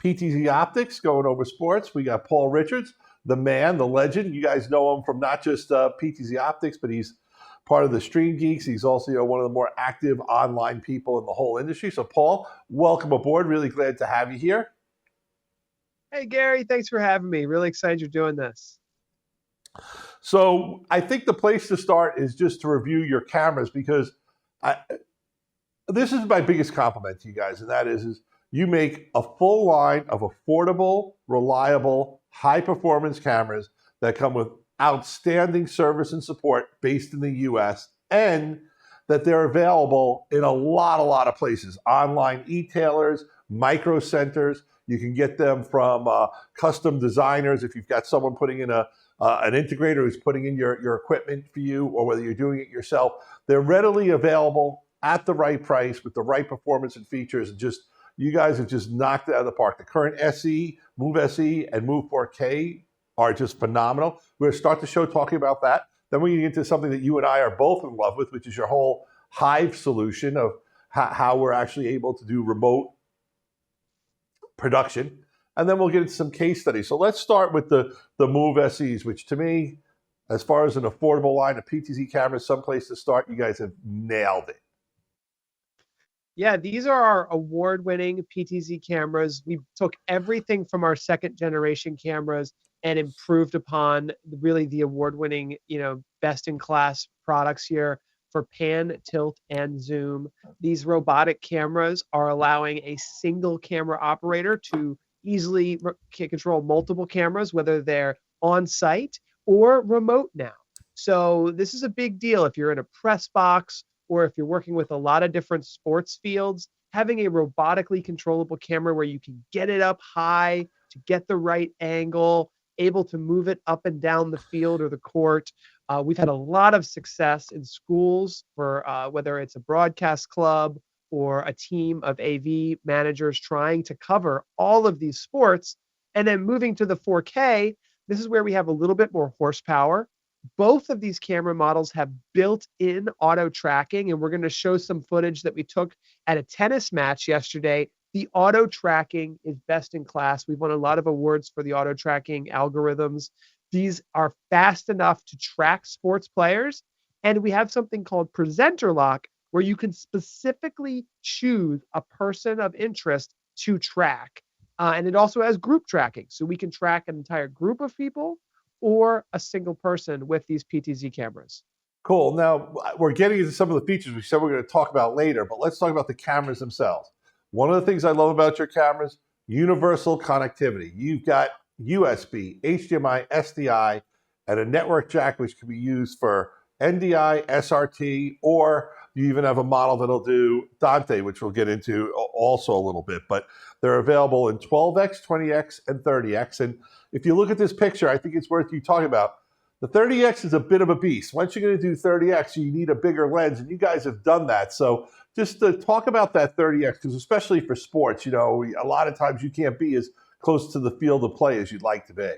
PTZOptics going over sports. We got Paul Richards, the man, the legend. You guys know him from not just PTZOptics, but he's part of the Stream Geeks. He's also one of the more active online people in the whole industry. So Paul, welcome aboard. Really glad to have you here. Hey, Gary, thanks for having me. Really excited you're doing this. So I think the place to start is just to review your cameras, because this is my biggest compliment to you guys, and that is you make a full line of affordable, reliable, high-performance cameras that come with outstanding service and support based in the U.S., and that they're available in a lot of places. Online e-tailers, micro centers. You can get them from custom designers if you've got someone putting in an integrator who's putting in your equipment for you, or whether you're doing it yourself. They're readily available at the right price with the right performance and features. And just, you guys have just knocked it out of the park. The current SE, Move SE, and Move 4K are just phenomenal. We're going to start the show talking about that. Then we're going to get into something that you and I are both in love with, which is your whole Hive solution of how we're actually able to do remote production. And then we'll get into some case studies. So let's start with the Move SEs, which to me, as far as an affordable line of PTZ cameras, someplace to start, you guys have nailed it. Yeah, these are our award-winning PTZ cameras. We took everything from our second generation cameras and improved upon really the award-winning, best-in-class products here for pan, tilt, and zoom. These robotic cameras are allowing a single camera operator to easily control multiple cameras, whether they're on site or remote now. So this is a big deal if you're in a press box or if you're working with a lot of different sports fields. Having a robotically controllable camera where you can get it up high to get the right angle, able to move it up and down the field or the court. We've had a lot of success in schools for whether it's a broadcast club or a team of AV managers trying to cover all of these sports. And then moving to the 4K, this is where we have a little bit more horsepower. Both of these camera models have built-in auto tracking, and we're going to show some footage that we took at a tennis match yesterday. The auto tracking is best in class. We've won a lot of awards for the auto tracking algorithms. These are fast enough to track sports players. And we have something called presenter lock, where you can specifically choose a person of interest to track. And it also has group tracking. So we can track an entire group of people or a single person with these PTZ cameras. Cool. Now, we're getting into some of the features we said we're going to talk about later, but let's talk about the cameras themselves. One of the things I love about your cameras, universal connectivity. You've got USB, HDMI, SDI, and a network jack, which can be used for NDI, SRT, or you even have a model that'll do Dante, which we'll get into also a little bit. But they're available in 12X, 20X, and 30X. And if you look at this picture, I think it's worth you talking about. The 30X is a bit of a beast. Once you're going to do 30X, you need a bigger lens, and you guys have done that. So just to talk about that 30X, because especially for sports, a lot of times you can't be as close to the field of play as you'd like to be.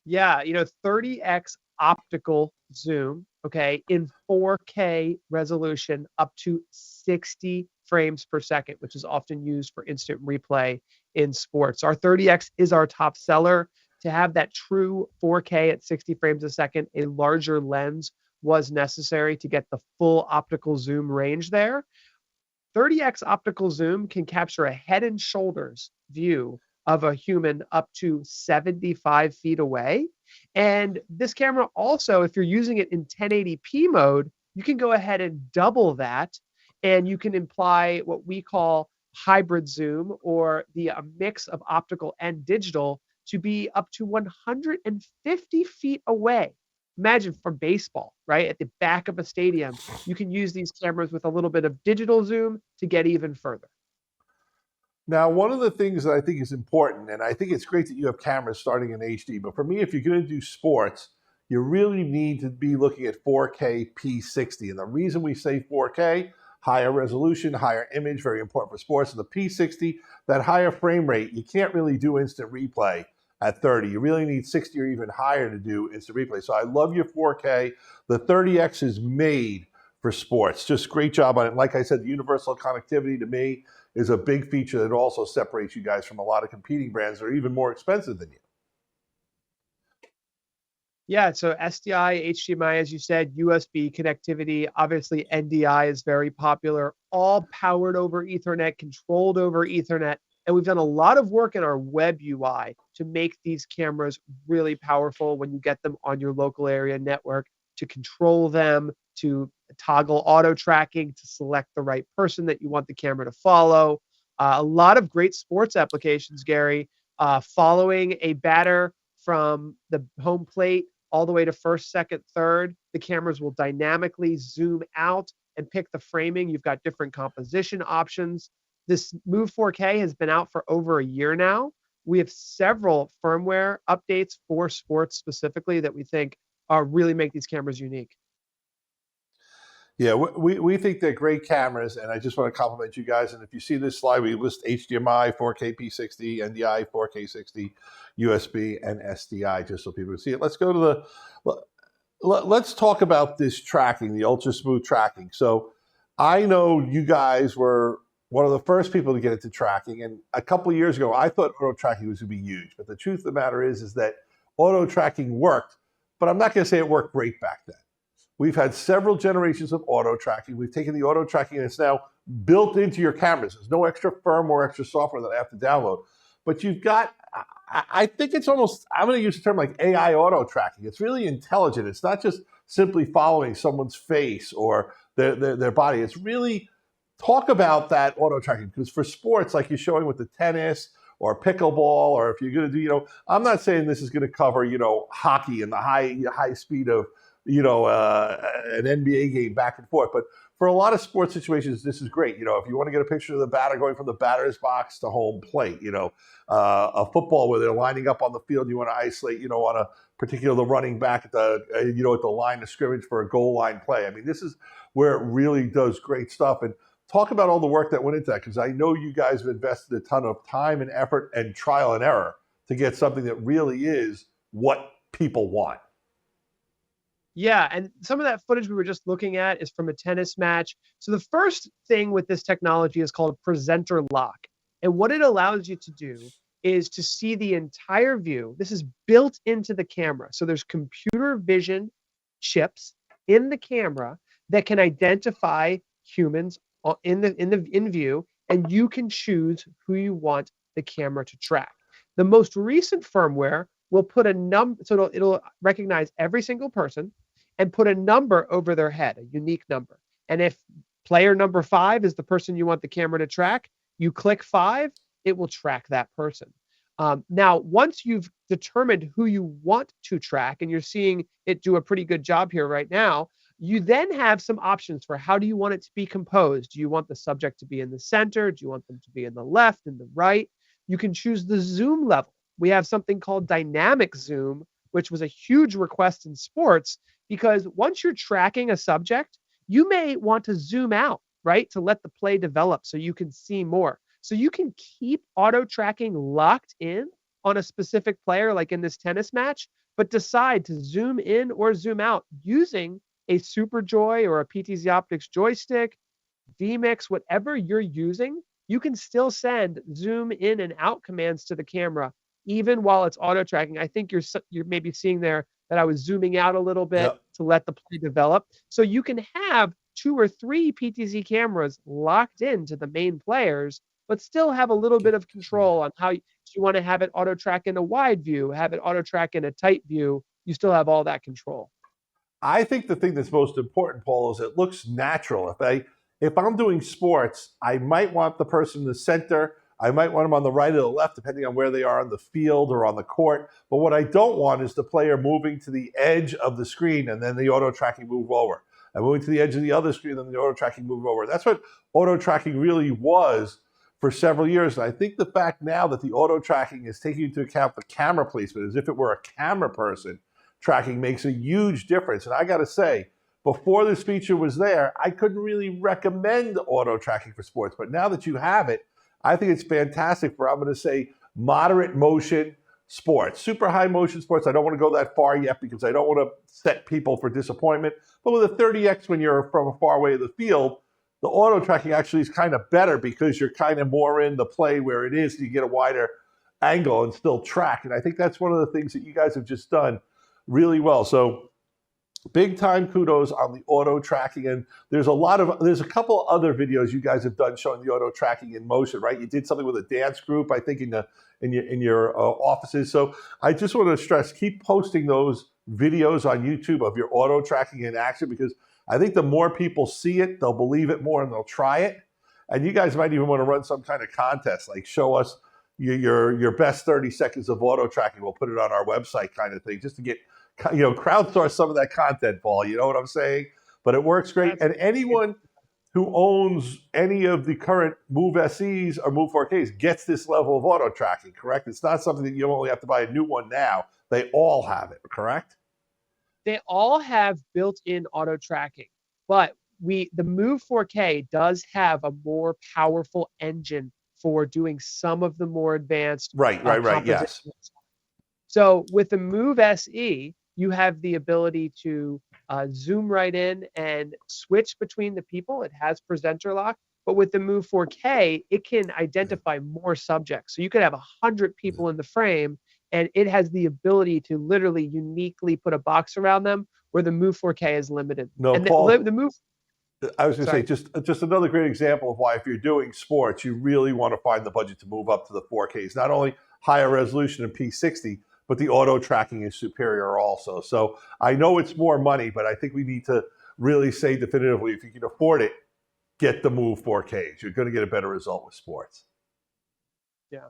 Yeah, 30X optical zoom, okay, in 4K resolution up to 60 frames per second, which is often used for instant replay in sports. Our 30X is our top seller. To have that true 4K at 60 frames a second, a larger lens was necessary to get the full optical zoom range there. 30X optical zoom can capture a head and shoulders view of a human up to 75 feet away. And this camera also, if you're using it in 1080p mode, you can go ahead and double that, and you can imply what we call hybrid zoom, or the mix of optical and digital, to be up to 150 feet away. Imagine from baseball, right? At the back of a stadium, you can use these cameras with a little bit of digital zoom to get even further. Now, one of the things that I think is important, and I think it's great that you have cameras starting in HD, but for me, if you're going to do sports, you really need to be looking at 4K P60. And the reason we say 4K, higher resolution, higher image, very important for sports. And the P60, that higher frame rate, you can't really do instant replay at 30. You really need 60 or even higher to do instant replay. So I love your 4K. The 30X is made for sports. Just great job on it. Like I said, the universal connectivity to me, is a big feature that also separates you guys from a lot of competing brands that are even more expensive than you. Yeah, so SDI, HDMI, as you said, USB connectivity, obviously NDI is very popular, all powered over Ethernet, controlled over Ethernet. And we've done a lot of work in our web UI to make these cameras really powerful when you get them on your local area network, to control them, to toggle auto tracking, to select the right person that you want the camera to follow. A lot of great sports applications, Gary, following a batter from the home plate all the way to first, second, third. The cameras will dynamically zoom out and pick the framing. You've got different composition options. This Move 4K has been out for over a year now. We have several firmware updates for sports specifically that we think really make these cameras unique. Yeah, we think they're great cameras, and I just want to compliment you guys. And if you see this slide, we list HDMI, 4K P60, NDI, 4K 60, USB, and SDI, just so people can see it. Let's go to let's talk about this tracking, the ultra smooth tracking. So I know you guys were one of the first people to get into tracking, and a couple of years ago, I thought auto tracking was going to be huge. But the truth of the matter is that auto tracking worked, but I'm not going to say it worked great back then. We've had several generations of auto tracking. We've taken the auto tracking and it's now built into your cameras. There's no extra firmware, extra software that I have to download. But you've got, I think it's almost, I'm going to use the term like AI auto tracking. It's really intelligent. It's not just simply following someone's face or their body. It's really, talk about that auto tracking, because for sports, like you're showing with the tennis or pickleball, or if you're going to do, I'm not saying this is going to cover, hockey and the high speed of, an NBA game back and forth. But for a lot of sports situations, this is great. If you want to get a picture of the batter going from the batter's box to home plate, a football where they're lining up on the field, you want to isolate, on a particular the running back at the, at the line of scrimmage for a goal line play. I mean, this is where it really does great stuff. And talk about all the work that went into that, because I know you guys have invested a ton of time and effort and trial and error to get something that really is what people want. Yeah, and some of that footage we were just looking at is from a tennis match. So the first thing with this technology is called presenter lock. And what it allows you to do is to see the entire view. This is built into the camera. So there's computer vision chips in the camera that can identify humans in view, and you can choose who you want the camera to track. The most recent firmware will put a number, so it'll recognize every single person and put a number over their head, a unique number. And if player number 5 is the person you want the camera to track, you click 5, it will track that person. Now, once you've determined who you want to track, and you're seeing it do a pretty good job here right now, you then have some options for how do you want it to be composed. Do you want the subject to be in the center? Do you want them to be in the left and the right? You can choose the zoom level. We have something called dynamic zoom, which was a huge request in sports, because once you're tracking a subject, you may want to zoom out, right, to let the play develop so you can see more. So you can keep auto tracking locked in on a specific player, like in this tennis match, but decide to zoom in or zoom out using a Superjoy or a PTZOptics joystick, vMix, whatever you're using. You can still send zoom in and out commands to the camera even while it's auto tracking. I think you're maybe seeing there that I was zooming out a little bit to let the play develop. So you can have 2 or 3 PTZ cameras locked into the main players, but still have a little bit of control on how you want to have it auto track in a wide view, have it auto track in a tight view. You still have all that control. I think the thing that's most important, Paul, is it looks natural. If I'm doing sports, I might want the person in the center. I might want them on the right or the left, depending on where they are on the field or on the court. But what I don't want is the player moving to the edge of the screen and then the auto tracking move over. And moving to the edge of the other screen and then the auto tracking move over. That's what auto tracking really was for several years. And I think the fact now that the auto tracking is taking into account the camera placement as if it were a camera person tracking makes a huge difference. And I got to say, before this feature was there, I couldn't really recommend auto tracking for sports. But now that you have it, I think it's fantastic for, I'm going to say, moderate motion sports. Super high motion sports, I don't want to go that far yet because I don't want to set people for disappointment. But with a 30X when you're from a far away of the field, the auto tracking actually is kind of better because you're kind of more in the play where it is, so you get a wider angle and still track. And I think that's one of the things that you guys have just done really well. So big time kudos on the auto tracking. And there's a couple other videos you guys have done showing the auto tracking in motion, right? You did something with a dance group, I think, in your offices. So I just want to stress, keep posting those videos on YouTube of your auto tracking in action, because I think the more people see it, they'll believe it more and they'll try it. And you guys might even want to run some kind of contest, like show us your best 30 seconds of auto tracking. We'll put it on our website, kind of thing, just to get, crowdsource some of that content, Paul. You know what I'm saying? But it works great. And anyone who owns any of the current Move SEs or Move 4Ks gets this level of auto tracking, correct? It's not something that you only have to buy a new one now. They all have it, correct? They all have built-in auto tracking, but the Move 4K does have a more powerful engine for doing some of the more advanced right, yes. So with the Move SE, you have the ability to zoom right in and switch between the people. It has presenter lock, but with the Move 4K, it can identify more subjects. So you could have 100 people in the frame, and it has the ability to literally uniquely put a box around them, where the Move 4K is limited. No, and Paul, the Move. I was going to say, just another great example of why, if you're doing sports, you really want to find the budget to move up to the 4Ks. Not only higher resolution in P60, but the auto tracking is superior also. So I know it's more money, but I think we need to really say definitively, if you can afford it, get the Move 4Ks. You're going to get a better result with sports. Yeah.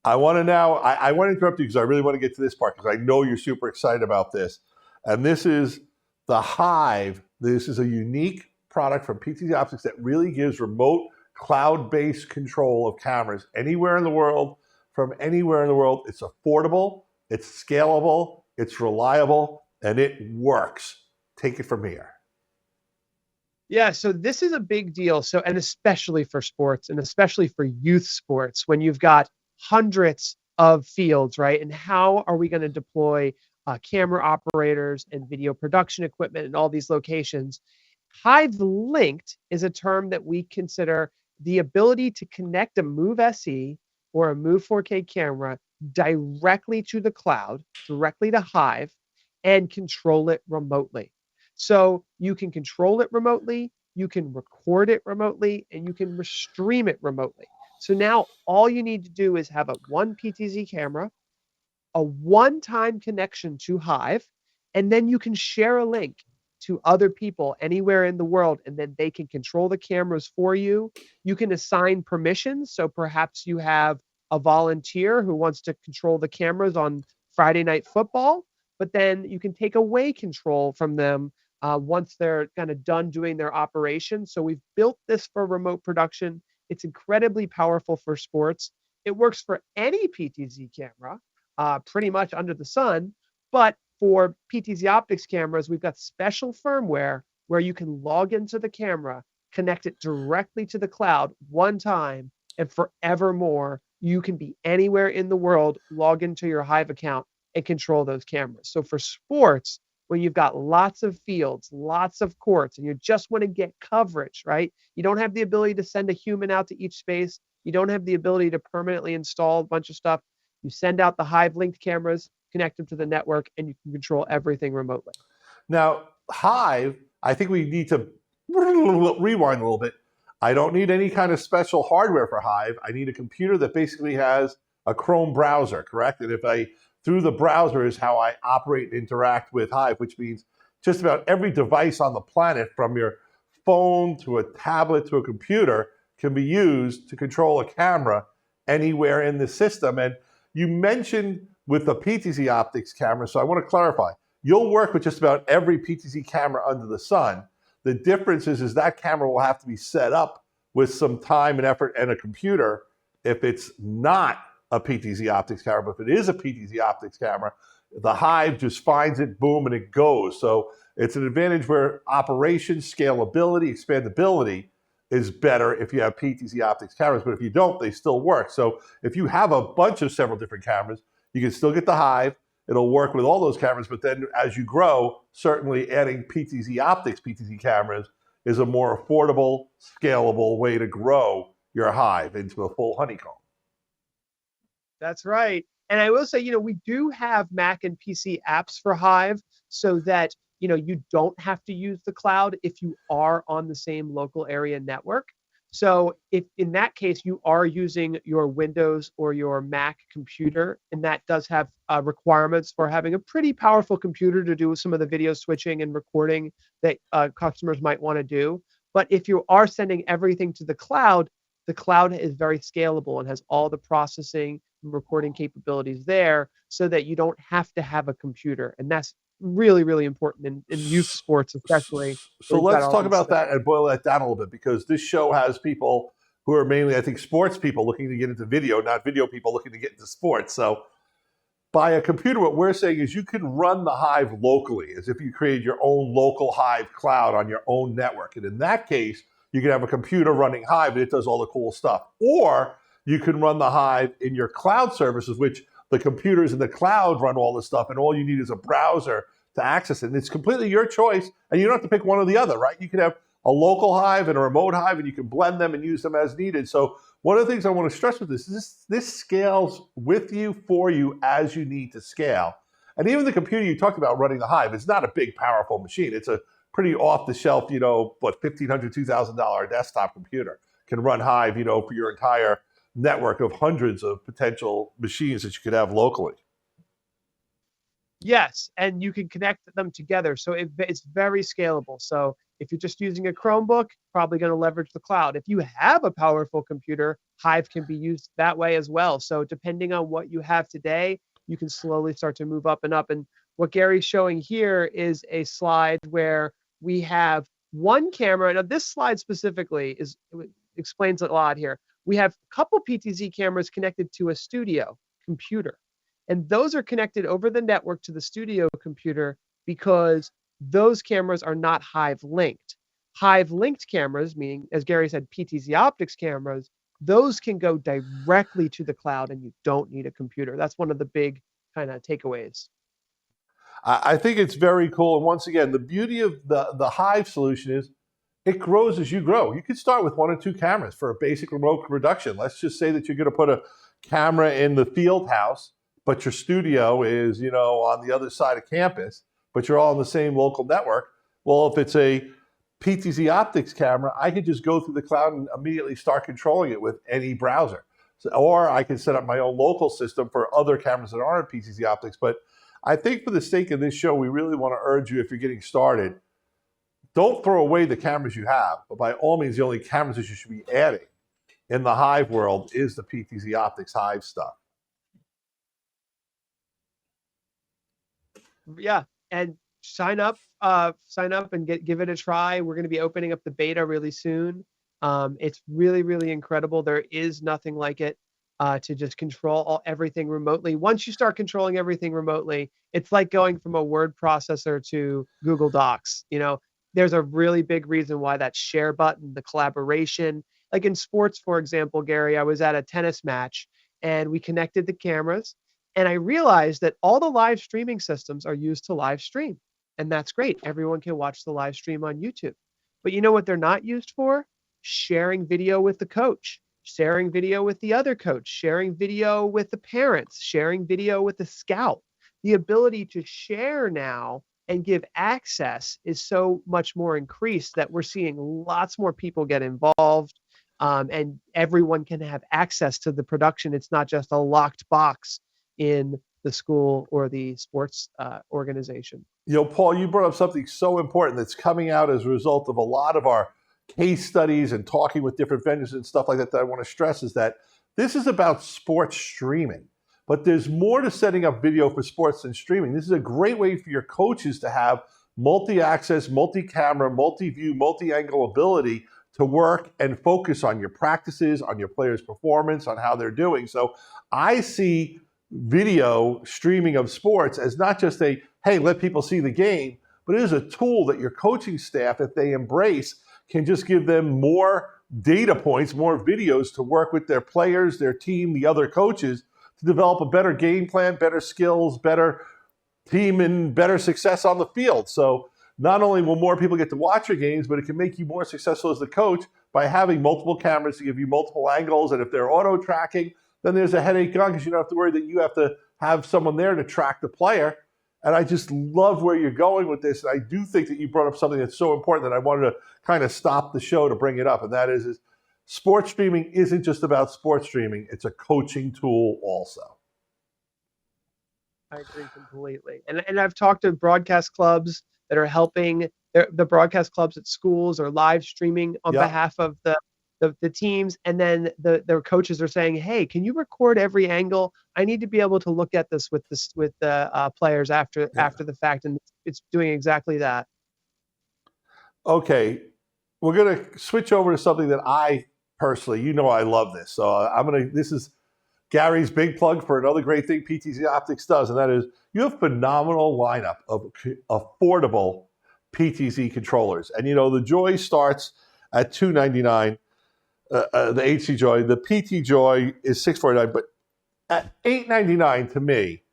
I want to now, I want to interrupt you because I really want to get to this part, because I know you're super excited about this. And this is the Hive. This is a unique product from PTZOptics that really gives remote cloud-based control of cameras anywhere in the world, from anywhere in the world. It's affordable, it's scalable, it's reliable, and it works. Take it from here. Yeah, so this is a big deal. So, and especially for sports, and especially for youth sports, when you've got hundreds of fields, right? And how are we going to deploy camera operators and video production equipment in all these locations? Hive linked is a term that we consider the ability to connect a Move SE or a Move 4K camera directly to the cloud, directly to Hive, and control it remotely. So you can control it remotely, you can record it remotely, and you can stream it remotely. So now all you need to do is have one PTZ camera, a one-time connection to Hive, and then you can share a link to other people anywhere in the world, and then they can control the cameras for you. You can assign permissions. So perhaps you have a volunteer who wants to control the cameras on Friday Night Football, but then you can take away control from them once they're kind of done doing their operation. So we've built this for remote production. It's incredibly powerful for sports. It works for any PTZ camera, pretty much under the sun, but for PTZOptics cameras, we've got special firmware where you can log into the camera, connect it directly to the cloud one time, and forevermore, you can be anywhere in the world, log into your Hive account, and control those cameras. So for sports, when you've got lots of fields, lots of courts, and you just want to get coverage, right? You don't have the ability to send a human out to each space. You don't have the ability to permanently install a bunch of stuff. You send out the Hive linked cameras, connect them to the network, and you can control everything remotely. Now, Hive, I think we need to rewind a little bit. I don't need any kind of special hardware for Hive. I need a computer that basically has a Chrome browser, correct? And through the browser is how I operate and interact with Hive, which means just about every device on the planet, from your phone to a tablet to a computer, can be used to control a camera anywhere in the system. And you mentioned with the PTZOptics camera, so I want to clarify. You'll work with just about every PTZ camera under the sun. The difference is that camera will have to be set up with some time and effort and a computer if it's not a PTZOptics camera. But if it is a PTZOptics camera, the Hive just finds it, boom, and it goes. So it's an advantage where operation, scalability, expandability is better if you have PTZOptics cameras. But if you don't, they still work. So if you have a bunch of several different cameras, you can still get the Hive. It'll work with all those cameras, but then as you grow, certainly adding PTZOptics PTZ cameras is a more affordable, scalable way to grow your hive into a full honeycomb. That's right. And I will say, we do have Mac and PC apps for Hive so that, you don't have to use the cloud if you are on the same local area network. So if in that case you are using your Windows or your Mac computer, and that does have requirements for having a pretty powerful computer to do some of the video switching and recording that customers might want to do. But if you are sending everything to the cloud is very scalable and has all the processing and recording capabilities there so that you don't have to have a computer. And that's really, really important in youth sports, especially. So let's talk about that and boil that down a little bit, because this show has people who are mainly, I think, sports people looking to get into video, not video people looking to get into sports. So by a computer, what we're saying is you can run the Hive locally as if you created your own local Hive cloud on your own network. And in that case, you can have a computer running Hive and it does all the cool stuff. Or you can run the Hive in your cloud services, which the computers in the cloud run all this stuff, and all you need is a browser to access it. And it's completely your choice, and you don't have to pick one or the other, right? You can have a local Hive and a remote Hive, and you can blend them and use them as needed. So one of the things I want to stress with this is this scales with you, for you, as you need to scale. And even the computer you talked about running the Hive is not a big, powerful machine. It's a pretty off-the-shelf, $1,500, $2,000 desktop computer can run Hive, for your entire network of hundreds of potential machines that you could have locally. Yes, and you can connect them together. So it's very scalable. So if you're just using a Chromebook, probably going to leverage the cloud. If you have a powerful computer, Hive can be used that way as well. So depending on what you have today, you can slowly start to move up and up. And what Gary's showing here is a slide where we have one camera. Now this slide specifically explains a lot here. We have a couple PTZ cameras connected to a studio computer. And those are connected over the network to the studio computer because those cameras are not Hive linked. Hive linked cameras, meaning, as Gary said, PTZOptics cameras, those can go directly to the cloud and you don't need a computer. That's one of the big kind of takeaways. I think it's very cool. And once again, the beauty of the Hive solution is it grows as you grow. You could start with 1 or 2 cameras for a basic remote production. Let's just say that you're going to put a camera in the field house, but your studio is, on the other side of campus, but you're all in the same local network. Well, if it's a PTZOptics camera, I could just go through the cloud and immediately start controlling it with any browser. Or I can set up my own local system for other cameras that aren't PTZOptics. But I think for the sake of this show, we really want to urge you, if you're getting started, don't throw away the cameras you have. But by all means, the only cameras that you should be adding in the Hive world is the PTZOptics Hive stuff. Yeah, and sign up and give it a try. We're going to be opening up the beta really soon. It's really, really incredible. There is nothing like it to just control everything remotely. Once you start controlling everything remotely, it's like going from a word processor to Google Docs. There's a really big reason why that share button, the collaboration, like in sports, for example, Gary, I was at a tennis match and we connected the cameras. And I realized that all the live streaming systems are used to live stream. And that's great. Everyone can watch the live stream on YouTube. But you know what they're not used for? Sharing video with the coach, sharing video with the other coach, sharing video with the parents, sharing video with the scout. The ability to share now and give access is so much more increased that we're seeing lots more people get involved. And everyone can have access to the production. It's not just a locked box in the school or the sports organization. Paul, you brought up something so important that's coming out as a result of a lot of our case studies and talking with different vendors and stuff like that I want to stress is that this is about sports streaming. But there's more to setting up video for sports than streaming. This is a great way for your coaches to have multi-access, multi-camera, multi-view, multi-angle ability to work and focus on your practices, on your players' performance, on how they're doing. So I see video streaming of sports as not just a, hey, let people see the game, but it is a tool that your coaching staff, if they embrace, can just give them more data points, more videos to work with their players, their team, the other coaches, to develop a better game plan, better skills, better team, and better success on the field. So not only will more people get to watch your games, but it can make you more successful as the coach by having multiple cameras to give you multiple angles. And if they're auto tracking, then there's a headache gone because you don't have to worry that you have to have someone there to track the player. And I just love where you're going with this. And I do think that you brought up something that's so important that I wanted to kind of stop the show to bring it up. And that is sports streaming isn't just about sports streaming. It's a coaching tool also. I agree completely. And I've talked to broadcast clubs that are helping the broadcast clubs at schools or live streaming on behalf of the teams. And then their coaches are saying, hey, can you record every angle? I need to be able to look at this with the players after the fact. And it's doing exactly that. Okay. We're going to switch over to something that I personally, I love this. So this is Gary's big plug for another great thing PTZOptics does, and that is you have a phenomenal lineup of affordable PTZ controllers. And the Joy starts at $299, the HC Joy. The PT Joy is $649, but at $899 to me,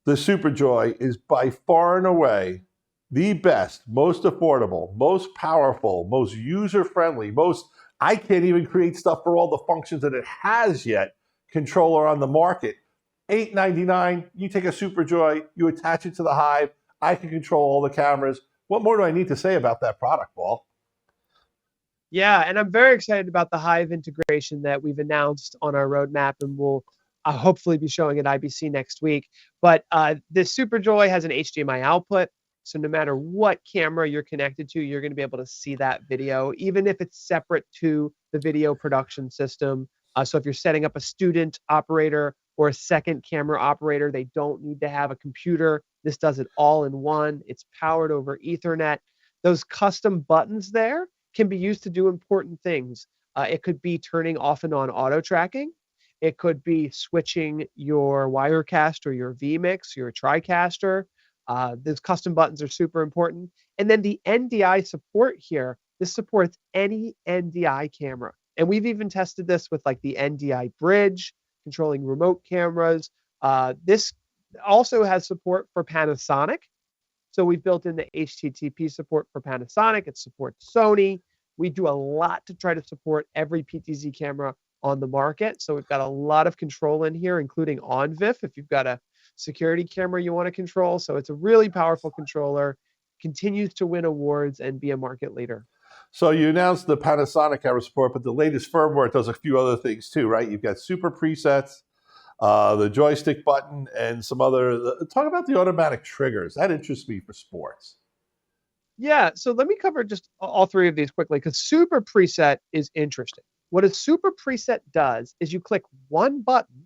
the Superjoy is by far and away the best, most affordable, most powerful, most user-friendly, I can't even create stuff for all the functions that it has yet, controller on the market. $899, you take a Superjoy, you attach it to the Hive, I can control all the cameras. What more do I need to say about that product, Paul? Yeah, and I'm very excited about the Hive integration that we've announced on our roadmap, and we'll hopefully be showing at IBC next week. But this Superjoy has an HDMI output, so no matter what camera you're connected to, you're going to be able to see that video, even if it's separate to the video production system. So if you're setting up a student operator or a second camera operator, they don't need to have a computer. This does it all in one. It's powered over Ethernet. Those custom buttons there can be used to do important things. It could be turning off and on auto tracking. It could be switching your Wirecast or your vMix, your TriCaster. Those custom buttons are super important. And then the NDI support here, this supports any NDI camera. And we've even tested this with like the NDI bridge, controlling remote cameras. This also has support for Panasonic. So we've built in the HTTP support for Panasonic. It supports Sony. We do a lot to try to support every PTZ camera on the market. So we've got a lot of control in here, including OnVIF, if you've got a security camera you want to control. So it's a really powerful controller, continues to win awards and be a market leader. So you announced the Panasonic camera support, but the latest firmware does a few other things too, right? You've got super presets, the joystick button, and some other. Talk about the automatic triggers. That interests me for sports. Yeah, so let me cover just all three of these quickly because super preset is interesting. What a super preset does is you click one button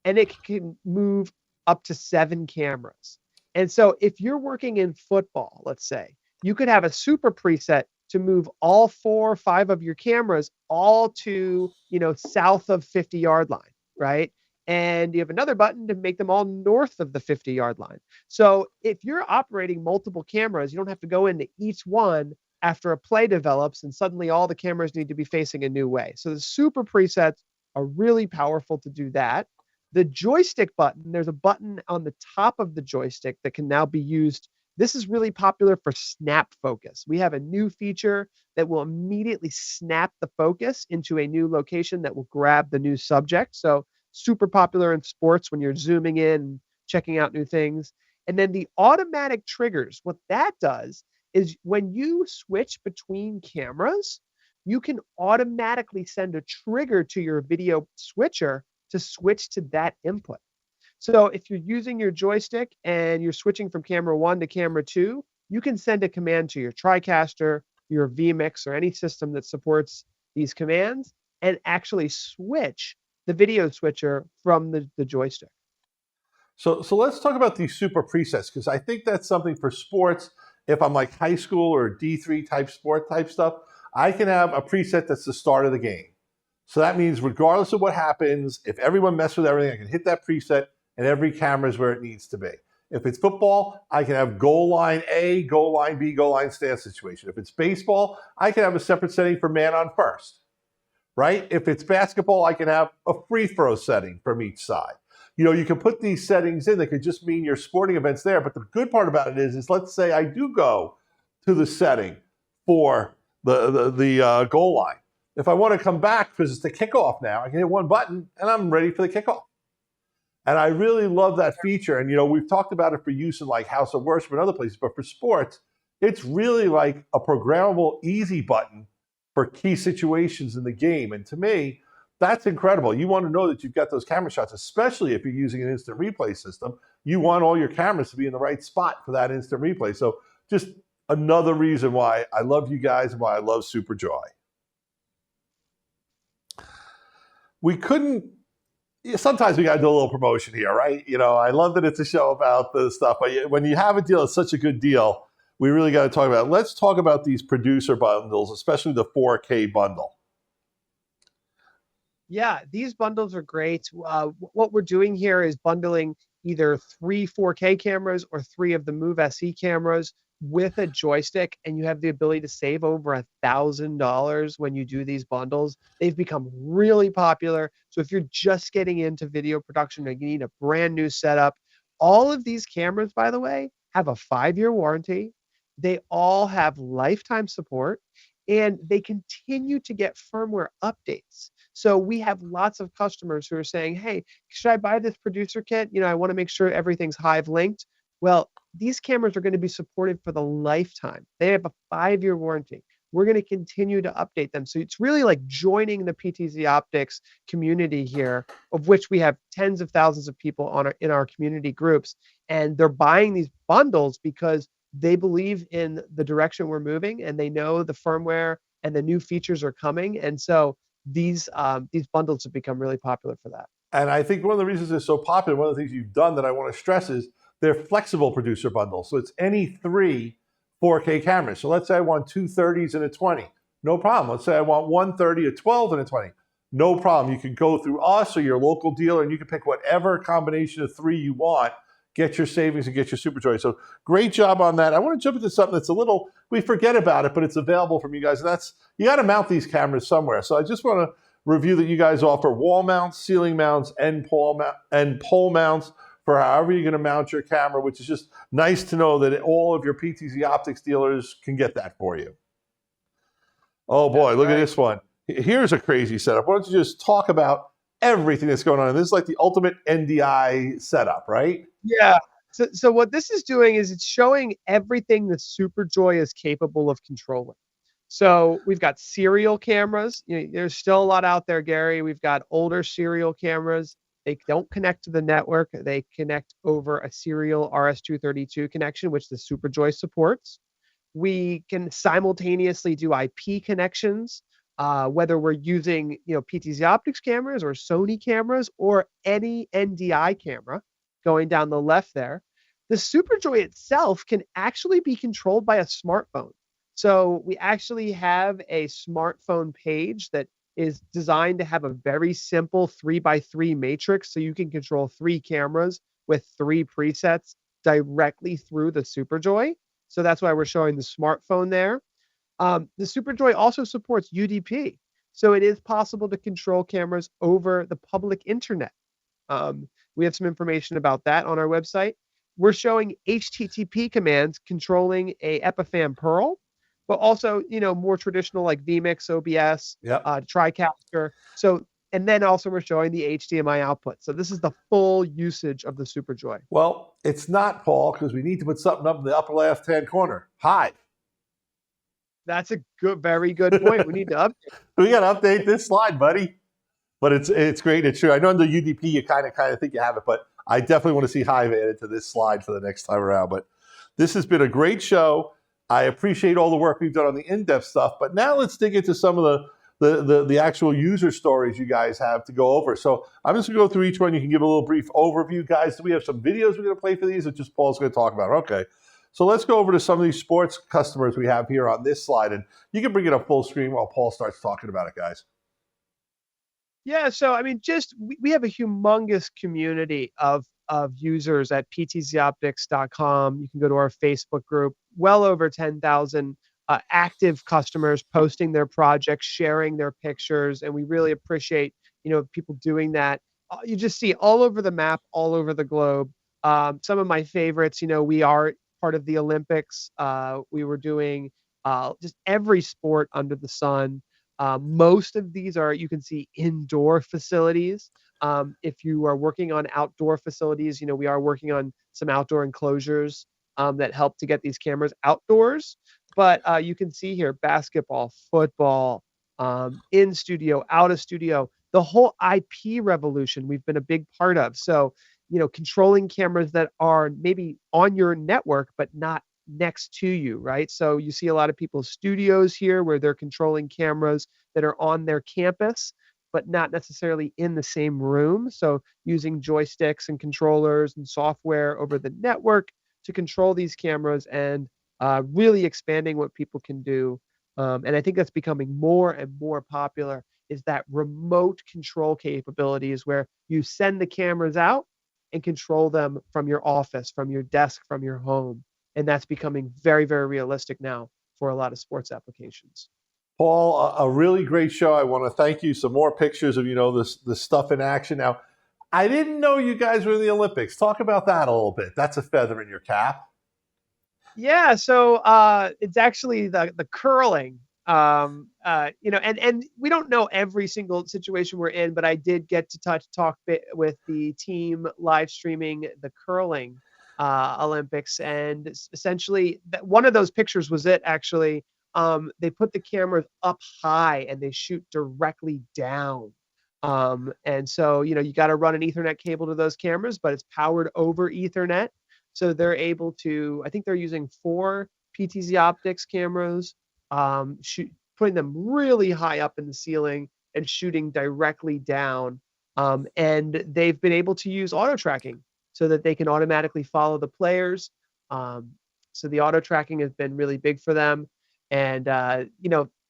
and it can move up to 7 cameras. And so if you're working in football, let's say, you could have a super preset to move all 4 or 5 of your cameras all to, south of 50-yard line, right? And you have another button to make them all north of the 50-yard line. So if you're operating multiple cameras, you don't have to go into each one after a play develops and suddenly all the cameras need to be facing a new way. So the super presets are really powerful to do that. The joystick button, there's a button on the top of the joystick that can now be used. This is really popular for snap focus. We have a new feature that will immediately snap the focus into a new location that will grab the new subject. So super popular in sports when you're zooming in, checking out new things. And then the automatic triggers, what that does is when you switch between cameras, you can automatically send a trigger to your video switcher to switch to that input. So if you're using your joystick and you're switching from camera 1 to camera 2, you can send a command to your TriCaster, your vMix, or any system that supports these commands and actually switch the video switcher from the joystick. So let's talk about these super presets, because I think that's something for sports. If I'm like high school or D3 type sport type stuff, I can have a preset that's the start of the game. So that means regardless of what happens, if everyone messes with everything, I can hit that preset and every camera is where it needs to be. If it's football, I can have goal line A, goal line B, goal line stance situation. If it's baseball, I can have a separate setting for man on first, right? If it's basketball, I can have a free throw setting from each side. You can put these settings in that could just mean your sporting events there. But the good part about it is let's say I do go to the setting for the goal line. If I want to come back because it's the kickoff now, I can hit one button and I'm ready for the kickoff. And I really love that feature. And, you know, we've talked about it for use in like House of Worship and other places, but for sports, it's really like a programmable easy button for key situations in the game. And to me, that's incredible. You want to know that you've got those camera shots, especially if you're using an instant replay system. You want all your cameras to be in the right spot for that instant replay. So just another reason why I love you guys and why I love Superjoy. We couldn't, sometimes we got to do a little promotion here, right? You know, I love that it's a show about this stuff, but when you have a deal, it's such a good deal, we really got to talk about it. Let's talk about these producer bundles, especially the 4K bundle. Yeah, these bundles are great. What we're doing here is bundling either 3 4K cameras or 3 of the Move SE cameras with a joystick, and you have the ability to save over $1,000 when you do these bundles. They've become really popular. So if you're just getting into video production and you need a brand new setup, all of these cameras, by the way, have a 5-year warranty. They all have lifetime support, and they continue to get firmware updates. So we have lots of customers who are saying, hey, should I buy this producer kit? You know, I want to make sure everything's Hive linked. Well, these cameras are going to be supported for the lifetime. They have a 5-year warranty. We're going to continue to update them. So it's really like joining the PTZOptics community here, of which we have tens of thousands of people in our community groups. And they're buying these bundles because they believe in the direction we're moving, and they know the firmware and the new features are coming. And so these bundles have become really popular for that. And I think one of the reasons they're so popular, one of the things you've done that I want to stress is they're flexible producer bundles. So it's any 3 4K cameras. So let's say I want 2 30s and a 20. No problem. Let's say I want 1 30, a 12, and a 20. No problem. You can go through us or your local dealer, and you can pick whatever combination of 3 you want. Get your savings and get your Superjoy. So great job on that. I want to jump into something that's a little, we forget about it, but it's available from you guys. And that's, you got to mount these cameras somewhere. So I just want to review that you guys offer wall mounts, ceiling mounts, and pole mounts for however you're going to mount your camera, which is just nice to know that all of your PTZOptics dealers can get that for you. Oh boy, look at this one. Here's a crazy setup. Why don't you just talk about everything that's going on? This is like the ultimate NDI setup, right? Yeah. So what this is doing is it's showing everything the Superjoy is capable of controlling. So we've got serial cameras. You know, there's still a lot out there, Gary. We've got older serial cameras. They don't connect to the network. They connect over a serial RS-232 connection, which the Superjoy supports. We can simultaneously do IP connections, whether we're using, you know, PTZOptics cameras or Sony cameras or any NDI camera going down the left there. The Superjoy itself can actually be controlled by a smartphone. So we actually have a smartphone page that is designed to have a very simple 3x3 matrix, so you can control 3 cameras with 3 presets directly through the Superjoy. So that's why we're showing the smartphone there. The Superjoy also supports UDP, so it is possible to control cameras over the public internet. We have some information about that on our website. We're showing HTTP commands controlling a Epiphan Pearl, but also, you know, more traditional like vMix, OBS, TriCaster. So, and then also we're showing the HDMI output. So this is the full usage of the Superjoy. Well, it's not, Paul, because we need to put something up in the upper left-hand corner. Hive. That's a good, very good point. We need to update. We got to update this slide, buddy. But it's great. It's true. I know in the UDP you kind of think you have it, but I definitely want to see Hive added to this slide for the next time around. But this has been a great show. I appreciate all the work we've done on the in-depth stuff. But now let's dig into some of the actual user stories you guys have to go over. So I'm just going to go through each one. You can give a little brief overview. Guys, do we have some videos we're going to play for these, or just Paul's going to talk about it? Okay. So let's go over to some of these sports customers we have here on this slide. And you can bring it up full screen while Paul starts talking about it, guys. Yeah, so I mean, we have a humongous community of users at PTZOptics.com. You can go to our Facebook group, well over 10,000 active customers posting their projects, sharing their pictures, and we really appreciate, you know, people doing that. You just see all over the map, all over the globe. Some of my favorites, you know, we are part of the Olympics. We were doing just every sport under the sun. Most of these are, you can see, indoor facilities. If you are working on outdoor facilities, we are working on some outdoor enclosures that help to get these cameras outdoors. But you can see here basketball, football, in studio, out of studio, the whole IP revolution we've been a big part of. So, controlling cameras that are maybe on your network, but not next to you, right? So you see a lot of people's studios here where they're controlling cameras that are on their campus, but not necessarily in the same room. So using joysticks and controllers and software over the network to control these cameras and really expanding what people can do. And I think that's becoming more and more popular, is that remote control capabilities where you send the cameras out and control them from your office, from your desk, from your home. And that's becoming very, very realistic now for a lot of sports applications. Paul, a really great show. I want to thank you. Some more pictures of, this stuff in action. Now, I didn't know you guys were in the Olympics. Talk about that a little bit. That's a feather in your cap. Yeah, so it's actually the curling. And we don't know every single situation we're in, but I did get to talk with the team live streaming the curling Olympics, and essentially one of those pictures was it. Actually, they put the cameras up high and they shoot directly down. And so you got to run an Ethernet cable to those cameras, but it's powered over Ethernet. So they're able to, I think they're using 4 PTZOptics cameras, putting them really high up in the ceiling and shooting directly down. And they've been able to use auto tracking so that they can automatically follow the players. So the auto tracking has been really big for them. And,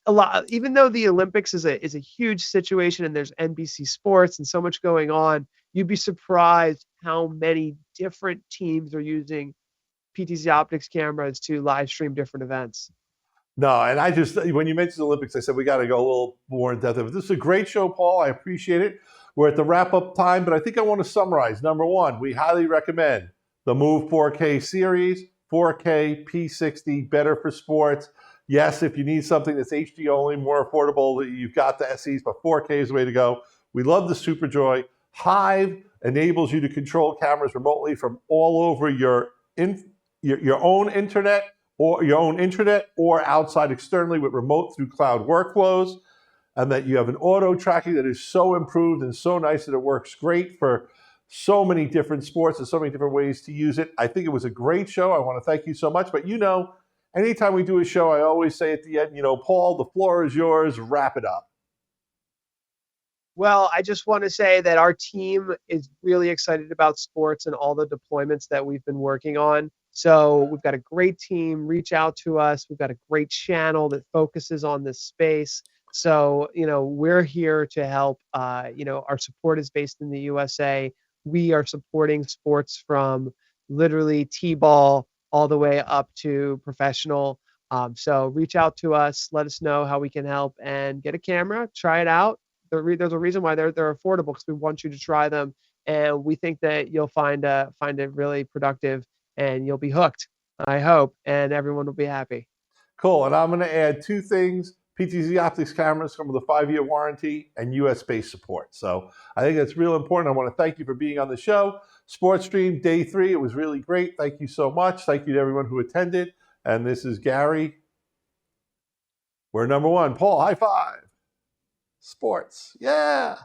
a lot, even though the Olympics is a huge situation and there's NBC Sports and so much going on, you'd be surprised how many different teams are using PTZOptics cameras to live stream different events. No, and when you mentioned the Olympics, I said we got to go a little more in depth. This is a great show, Paul. I appreciate it. We're at the wrap-up time, but I think I want to summarize. Number one, we highly recommend the Move 4K series, 4K, P60, better for sports. Yes, if you need something that's HD only, more affordable, you've got the SEs, but 4K is the way to go. We love the Superjoy. Hive enables you to control cameras remotely from all over your own internet or outside externally with remote through cloud workflows, and that you have an auto tracking that is so improved and so nice that it works great for so many different sports and so many different ways to use it. I think it was a great show. I want to thank you so much. But anytime we do a show, I always say at the end, Paul, the floor is yours. Wrap it up. Well, I just want to say that our team is really excited about sports and all the deployments that we've been working on. So we've got a great team. Reach out to us. We've got a great channel that focuses on this space. So, we're here to help. Our support is based in the USA. We are supporting sports from literally T-ball all the way up to professional. So reach out to us. Let us know how we can help and get a camera. Try it out. There's a reason why they're affordable, because we want you to try them, and we think that you'll find it really productive, and you'll be hooked, I hope, and everyone will be happy. Cool. And I'm going to add 2 things. PTZOptics cameras come with a 5-year warranty and US-based support. So I think that's real important. I want to thank you for being on the show. SportStream Day 3, it was really great. Thank you so much. Thank you to everyone who attended. And this is Gary. We're number 1. Paul, high five. Sports. Yeah.